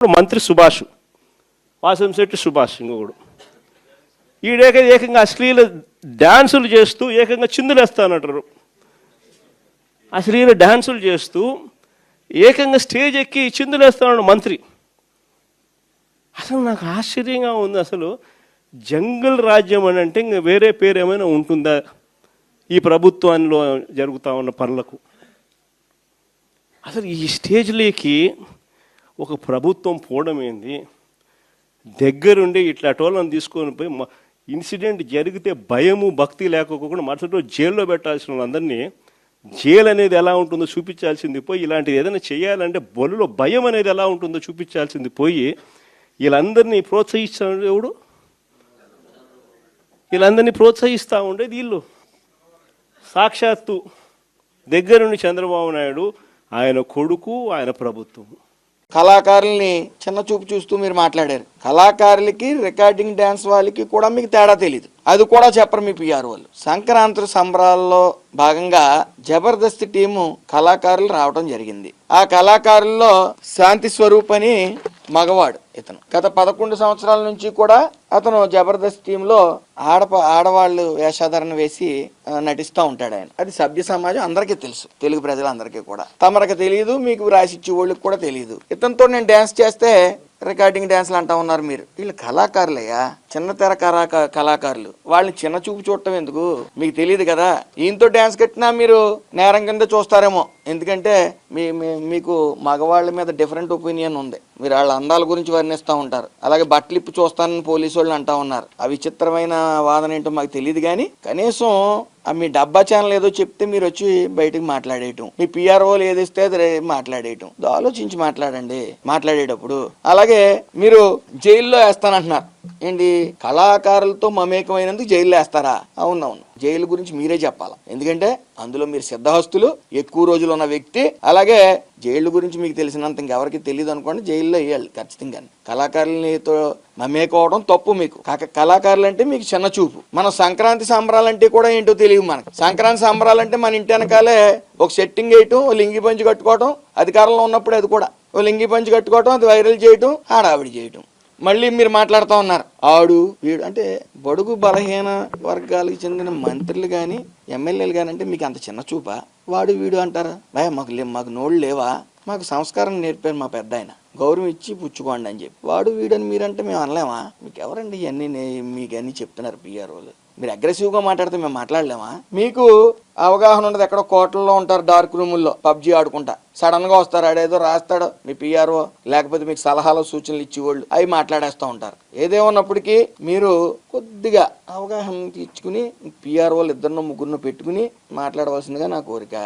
మంత్రి సుభాష్, వాసంశెట్టి సుభాష్ ఇంకొకడు ఏకంగా అశ్లీల డ్యాన్సులు చేస్తూ ఏకంగా చిందులేస్తానంటారు. అశ్లీల డ్యాన్సులు చేస్తూ ఏకంగా స్టేజ్ ఎక్కి చిందులేస్తాడు మంత్రి. అసలు నాకు ఆశ్చర్యంగా ఉంది. అసలు జంగల్ రాజ్యం అని అంటే ఇంకా వేరే పేరు ఏమైనా ఉంటుందా ఈ ప్రభుత్వంలో జరుగుతూ ఉన్న పనులకు? అసలు ఈ స్టేజ్లోకి ఒక ప్రభుత్వం పోవడం ఏంది? దగ్గరుండి ఇట్లా టోళ్ళని తీసుకొని పోయి ఇన్సిడెంట్ జరిగితే భయము భక్తి లేకపోకుండా మరుసటి రోజు జైల్లో పెట్టాల్సిన వాళ్ళందరినీ జైలు అనేది ఎలా ఉంటుందో చూపించాల్సింది పోయి, ఇలాంటిది ఏదైనా చేయాలంటే బొల్లులో భయం అనేది ఎలా ఉంటుందో చూపించాల్సింది పోయి, వీళ్ళందరినీ ప్రోత్సహిస్తాడు ఎవడు? వీళ్ళందరినీ ప్రోత్సహిస్తూ ఉండేది వీళ్ళు. సాక్షాత్తు దగ్గరుండి చంద్రబాబు నాయుడు, ఆయన కొడుకు, ఆయన ప్రభుత్వం. కళాకారుల్ని చిన్న చూపు చూస్తూ మీరు మాట్లాడారు. కళాకారులకి రికార్డింగ్ డ్యాన్స్ వాళ్ళకి కూడా మీకు తేడా తెలియదు, అది కూడా చెప్పరు మీ పిఆర్ వాళ్ళు. సంక్రాంతి సంబరాల్లో భాగంగా జబర్దస్త్ టీము కళాకారులు రావడం జరిగింది. ఆ కళాకారుల్లో శాంతి స్వరూప్ అని మగవాడు. ఇతను గత 11 సంవత్సరాల నుంచి కూడా అతను జబర్దస్త్ టీంలో ఆడవాళ్ళు వేషాధారణ వేసి నటిస్తూ ఉంటాడు ఆయన. అది సభ్య సమాజం అందరికీ తెలుసు, తెలుగు ప్రజలందరికీ కూడా. తమరికి తెలియదు, మీకు రాసిచ్చే వాళ్ళకి కూడా తెలియదు. ఇతనితో నేను డ్యాన్స్ చేస్తే రికార్డింగ్ డ్యాన్స్లు అంటా ఉన్నారు మీరు. వీళ్ళు కళాకారులయ్యా, చిన్న తెర కళాకారులు. వాళ్ళని చిన్న చూపు చూడటం ఎందుకు? మీకు తెలియదు కదా. ఈయనతో డ్యాన్స్ కట్టినా మీరు నేరం కింద చూస్తారేమో. ఎందుకంటే మీకు మగవాళ్ళ మీద డిఫరెంట్ ఒపీనియన్ ఉంది. మీరు వాళ్ళ అందాల గురించి వర్ణిస్తూ ఉంటారు. అలాగే బట్టలిప్పు చూస్తానని పోలీసు వాళ్ళు అంటా ఉన్నారు. ఆ విచిత్రమైన వాదన ఏంటో మాకు తెలియదు, కానీ కనీసం మీ డబ్బా ఛానల్ ఏదో చెప్తే మీరు వచ్చి బయటకు మాట్లాడేయటం, మీ పిఆర్ఓలు ఏదిస్తే అది మాట్లాడేయటం. ఆలోచించి మాట్లాడండి మాట్లాడేటప్పుడు. అలాగే మీరు జైల్లో వేస్తానంటున్నారు ఏంటి? కళాకారులతో మమేకమైనందుకు జైల్లో వేస్తారా? అవునవును, జైలు గురించి మీరే చెప్పాలి. ఎందుకంటే అందులో మీరు సిద్ధహస్తులు, ఎక్కువ రోజులు ఉన్న వ్యక్తి. అలాగే జైలు గురించి మీకు తెలిసినంత ఇంకెవరికి తెలియదు అనుకోండి, జైల్లో వేయాలి ఖచ్చితంగా. కళాకారులతో మమేకోవడం తప్పు మీకు. కళాకారులు అంటే మీకు చిన్న చూపు. మనం సంక్రాంతి సంబరాలంటే కూడా ఏంటో తెలియదు మనకు. సంక్రాంతి సంబరాలంటే మన ఇంటి వెనకాలే ఒక సెట్టింగ్ వేయటం, ఓ లింగి పంచి కట్టుకోవటం, అధికారంలో ఉన్నప్పుడు అది కూడా ఓ లింగి పంచి కట్టుకోవటం, అది వైరల్ చేయటం, ఆడావిడి చేయటం. మళ్ళీ మీరు మాట్లాడుతూ ఉన్నారు ఆడు వీడు అంటే. బడుగు బలహీన వర్గాలకు చెందిన మంత్రులు కానీ ఎమ్మెల్యేలు కానీ అంటే మీకు అంత చిన్న చూపా? వాడు వీడు అంటారా? భయ మాకు నోళ్ళు లేవా? మాకు సంస్కారం నేర్పారు మా పెద్ద ఆయన, గౌరవం ఇచ్చి పుచ్చుకోండి అని చెప్పి. వాడు వీడని మీరంటే మేము అనలేమా? మీకు ఎవరండి ఇవన్నీ మీకు అన్నీ చెప్తున్నారు పిఆర్ వాళ్ళు? మీరు అగ్రెసివ్గా మాట్లాడితే మేము మాట్లాడలేమా? మీకు అవగాహన ఉండదు. ఎక్కడో కోటల్లో ఉంటారు, డార్క్ రూముల్లో పబ్జీ ఆడుకుంటా. సడన్ గా వస్తారు, ఆడేదో రాస్తాడు మీ పిఆర్ఓ, లేకపోతే మీకు సలహాలు సూచనలు ఇచ్చేవాళ్ళు, అవి మాట్లాడేస్తూ ఉంటారు. ఏదేమన్నప్పటికీ మీరు కొద్దిగా అవగాహన తెచ్చుకుని పిఆర్ఓలు ఇద్దరినో ముగ్గురినో పెట్టుకుని మాట్లాడవలసిందిగా నా కోరిక.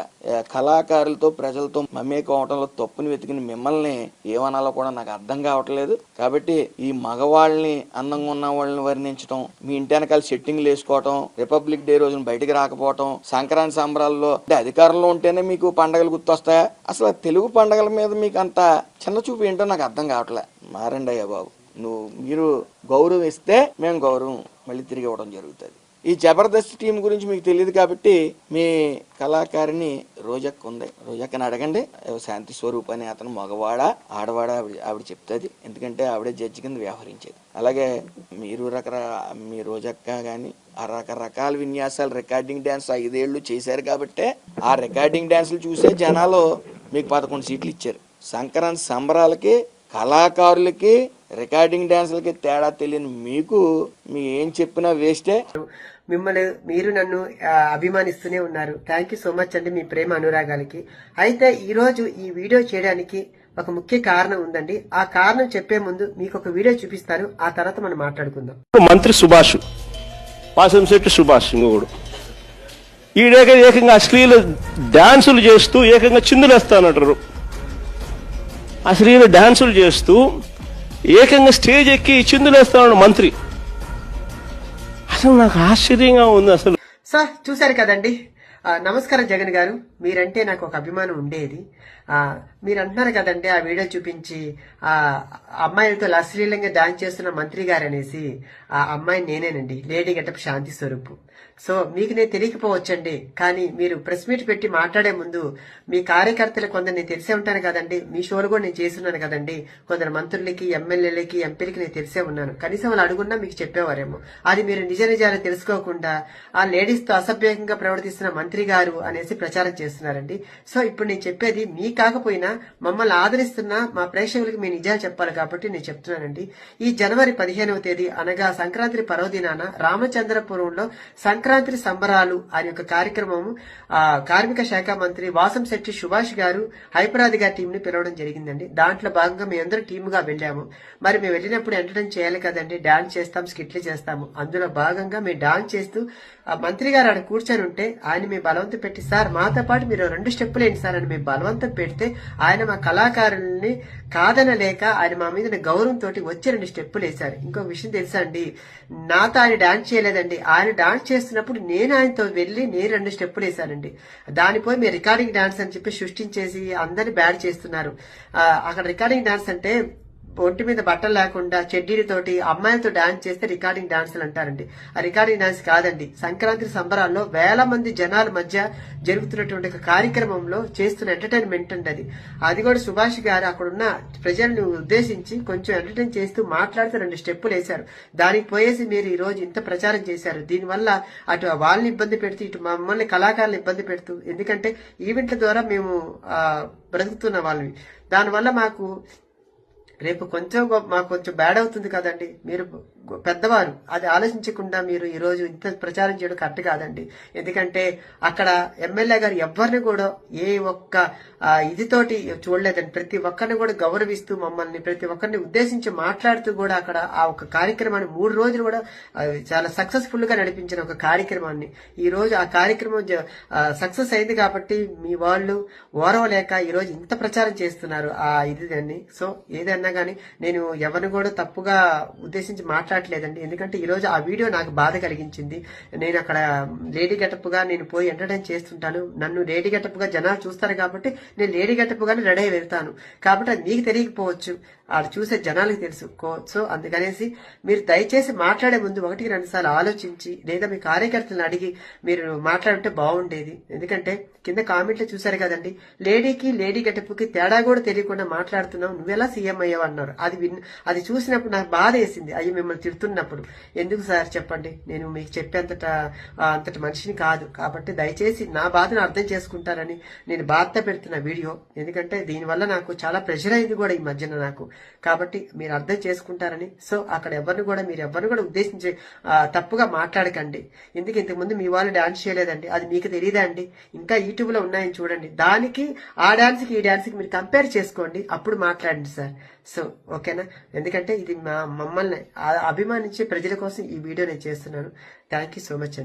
కళాకారులతో ప్రజలతో మమేకం అవటంలో తప్పుని వెతికిన మిమ్మల్ని ఏమనాలో కూడా నాకు అర్థం కావట్లేదు. కాబట్టి ఈ మగవాళ్ళని, అందంగా ఉన్న వాళ్ళని వర్ణించడం, మీ ఇంటి వెనకాల సెట్టింగ్లు వేసుకోవటం, రిపబ్లిక్ డే రోజున బయటకు రాకపోవటం, సంక్రాంతి సంబరాల్లో అంటే అధికారంలో ఉంటేనే మీకు పండగలు గుర్తొస్తాయా? అసలు తెలుగు పండగల మీద మీకు అంత చిన్న చూపు ఏంటో నాకు అర్థం కావట్లే. మారండి అయ్యా బాబు. మీరు గౌరవం ఇస్తే మేము గౌరవం మళ్ళీ తిరిగి ఇవ్వడం జరుగుతుంది. ఈ జబర్దస్త్ టీం గురించి మీకు తెలియదు కాబట్టి మీ కళాకారిని రోజక్క ఉంది, రోజక్కని అడగండి. శాంతి స్వరూప్ అని అతను మగవాడా ఆడవాడా ఆవిడ చెప్తుంది. ఎందుకంటే ఆవిడే జడ్జి కింద వ్యవహరించేది. అలాగే మీరు మీ రోజక్క కానీ ఆ రకరకాల విన్యాసాలు రికార్డింగ్ డ్యాన్స్ 5 ఏళ్ళు చేశారు కాబట్టి ఆ రికార్డింగ్ డ్యాన్సులు చూసే జనాలు మీకు 11 సీట్లు ఇచ్చారు. సంక్రాంతి సంబరాలకి, కళాకారులకి, రికార్డింగ్ డాన్సులకి తేడా తెలియని మీకు ఏం చెప్పినా వేస్టే. మీరు నన్ను అభిమానిస్తూనే ఉన్నారు. థ్యాంక్ యూ సో మచ్ అండి, మీ ప్రేమ అనురాగాలకి. అయితే ఈరోజు ఈ వీడియో చేయడానికి ఒక ముఖ్య కారణం ఉందండి. ఆ కారణం చెప్పే ముందు మీకు ఒక వీడియో చూపిస్తాను, ఆ తర్వాత మనం మాట్లాడుకుందాం. మంత్రి సుభాష్, వాసంశెట్టి సుభాష్ ఇంకొకడు ఏకంగా అశ్లీల డ్యాన్సులు చేస్తూ ఏకంగా చిందులేస్తానంటారు. అశ్లీల డ్యాన్సులు చేస్తూ ఏకంగా స్టేజ్ ఎక్కి చిందులేస్తాడు మంత్రి. అసలు నాకు ఆశ్చర్యంగా ఉంది. అసలు సార్ చూశారు కదండి. నమస్కారం జగన్ గారు, మీరంటే నాకు ఒక అభిమానం ఉండేది. మీరు అంటున్నారు కదండి ఆ వీడియో చూపించి ఆ అమ్మాయిలతో అశ్లీలంగా డాన్స్ చేస్తున్న మంత్రి గారు అనేసి, ఆ అమ్మాయి నేనేనండి, లేడీ గెటప్ శాంతి స్వరూప్. సో మీకు నేను తెలియకపోవచ్చండి, కానీ మీరు ప్రెస్ మీట్ పెట్టి మాట్లాడే ముందు మీ కార్యకర్తలు కొందరు నేను తెలిసే ఉంటాను కదండి, మీ షోలు కూడా నేను చేస్తున్నాను కదండి, కొందరు మంత్రులకి ఎమ్మెల్యేలకి ఎంపీలకి నేను తెలిసే ఉన్నాను, కనీసం వాళ్ళు అడుగున్నా మీకు చెప్పేవారేమో. అది మీరు నిజ నిజాలు తెలుసుకోకుండా ఆ లేడీస్ తో అసభ్యంగా ప్రవర్తిస్తున్న మంత్రి గారు అనేసి ప్రచారం చేస్తున్నారండి. సో ఇప్పుడు నేను చెప్పేది మీ కాకపోయినా మమ్మల్ని ఆదరిస్తున్న మా ప్రేక్షకులకి మీ నిజాలు చెప్పాలి కాబట్టి నేను చెప్తున్నానండి. ఈ జనవరి 15వ తేదీ అనగా సంక్రాంతి పర్వదినాన రామచంద్రపురంలో సంక్రాంతి సంబరాలు అనే ఒక కార్యక్రమం కార్మిక శాఖ మంత్రి వాసంశెట్టి సుభాష్ గారు హైపరాది గారి టీం ని పిలవడం జరిగిందండి. దాంట్లో భాగంగా మేము అందరూ టీమ్ గా వెళ్ళాము. మరి మేము వెళ్ళినప్పుడు ఎంటర్టైన్ చేయాలి కదండి, డాన్స్ చేస్తాం, స్కిట్లు చేస్తాము. అందులో భాగంగా మేము డాన్స్ చేస్తూ ఆ మంత్రి గారు ఆడ కూర్చొని ఉంటే ఆయన మేము బలవంతం పెట్టి, సార్ మాతో పాటు మీరు 2 స్టెప్పులు ఏంటి సార్ అని మేము బలవంతం పెడితే ఆయన మా కళాకారుల్ని కాదనలేక ఆయన మా మీద గౌరవంతో వచ్చి 2 స్టెప్పులు వేశారు. ఇంకొక విషయం తెలుసా అండి, నాతో ఆయన డాన్స్ చేయలేదండి, ఆయన డాన్స్ చేస్తున్నప్పుడు నేను ఆయనతో వెళ్లి నేను 2 స్టెప్పులు వేశానండి. దానిపోయి మీరు రికార్డింగ్ డాన్స్ అని చెప్పి సృష్టించేసి అందరిని బ్యాడ్ చేస్తున్నారు. అక్కడ రికార్డింగ్ డాన్స్ అంటే ఒంటి మీద బట్టలు లేకుండా చెడ్డీలతోటి అమ్మాయిలతో డాన్స్ చేస్తే రికార్డింగ్ డాన్సులు అంటారండి. ఆ రికార్డింగ్ డాన్స్ కాదండి, సంక్రాంతి సంబరాల్లో వేల మంది జనాల మధ్య జరుగుతున్నటువంటి ఒక కార్యక్రమంలో చేస్తున్న ఎంటర్టైన్మెంట్ అండి అది. అది కూడా సుభాష్ గారు అక్కడున్న ప్రజలను ఉద్దేశించి కొంచెం ఎంటర్టైన్ చేస్తూ మాట్లాడుతూ 2 స్టెప్పులు వేశారు. దానికి పోయేసి మీరు ఈ రోజు ఇంత ప్రచారం చేశారు. దీనివల్ల అటు వాళ్ళని ఇబ్బంది పెడుతూ ఇటు మమ్మల్ని కళాకారులను ఇబ్బంది పెడుతూ, ఎందుకంటే ఈవెంట్ల ద్వారా మేము బ్రతుకుతున్న వాళ్ళవి, దానివల్ల మాకు రేపు మాకు కొంచెం బ్యాడ్ అవుతుంది కదండి. మీరు పెద్దవారు, అది ఆలోచించకుండా మీరు ఈ రోజు ఇంత ప్రచారం చేయడం కరెక్ట్ కాదండి. ఎందుకంటే అక్కడ ఎమ్మెల్యే గారు ఎవరిని కూడా ఏ ఒక్క ఇదితోటి చూడలేదండి. ప్రతి ఒక్కరిని కూడా గౌరవిస్తూ మమ్మల్ని ప్రతి ఒక్కరిని ఉద్దేశించి మాట్లాడుతూ కూడా అక్కడ ఆ ఒక కార్యక్రమాన్ని 3 రోజులు కూడా చాలా సక్సెస్ఫుల్ గా నడిపించిన ఒక కార్యక్రమాన్ని ఈ రోజు ఆ కార్యక్రమం సక్సెస్ అయింది కాబట్టి మీ వాళ్ళు ఓరవలేక ఈ రోజు ఇంత ప్రచారం చేస్తున్నారు ఆ ఇది దాన్ని. సో ఏదన్నా గానీ నేను ఎవరిని కూడా తప్పుగా ఉద్దేశించి మాట్లాడలేదండి. ఎందుకంటే ఈ రోజు ఆ వీడియో నాకు బాధ కలిగించింది. నేను అక్కడ లేడీ గెటప్ గా నేను పోయి ఎంటర్టైన్ చేస్తుంటాను, నన్ను లేడీ గెటప్ గా జనాలు చూస్తారు కాబట్టి నేను లేడీ గెటప్ గానే రెడీ అయి వెళ్తాను. కాబట్టి అది మీకు తెలియకపోవచ్చు, అది చూసే జనాలకు తెలుసు. సో అందుకనేసి మీరు దయచేసి మాట్లాడే ముందు 1-2 సార్లు ఆలోచించి లేదా మీ కార్యకర్తలను అడిగి మీరు మాట్లాడుంటే బాగుండేది. ఎందుకంటే కింద కామెంట్లు చూసారు కదండి, లేడీకి లేడీ గెటప్ కి తేడా కూడా తెలియకుండా మాట్లాడుతున్నావు, నువ్వెలా సీఎం అయ్యావు అన్నారు. అది చూసినప్పుడు నాకు బాధ వేసింది. అయ్యి మిమ్మల్ని తిడుతున్నప్పుడు ఎందుకు సార్ చెప్పండి, నేను మీకు అంతటి మనిషిని కాదు. కాబట్టి దయచేసి నా బాధను అర్థం చేసుకుంటారని నేను బాధ పెడుతున్న వీడియో. ఎందుకంటే దీనివల్ల నాకు చాలా ప్రెషర్ అయింది కూడా ఈ మధ్యన నాకు. కాబట్టి మీరు అర్థం చేసుకుంటారని. సో అక్కడ ఎవరిని కూడా ఉద్దేశించి తప్పుగా మాట్లాడకండి. ఎందుకు ఇంతకుముందు మీ వాళ్ళు డాన్స్ చేయలేదండి, అది మీకు తెలియదా అండి? ఇంకా యూట్యూబ్ లో ఉన్నాయని చూడండి, దానికి ఆ డాన్స్ కి ఈ డాన్స్ కి మీరు కంపేర్ చేసుకోండి, అప్పుడు మాట్లాడండి సార్. సో ఓకేనా? ఎందుకంటే ఇది మమ్మల్ని అభిమానించే ప్రజల కోసం ఈ వీడియో నేను చేస్తున్నాను. థ్యాంక్ యూ సో మచ్ అండి.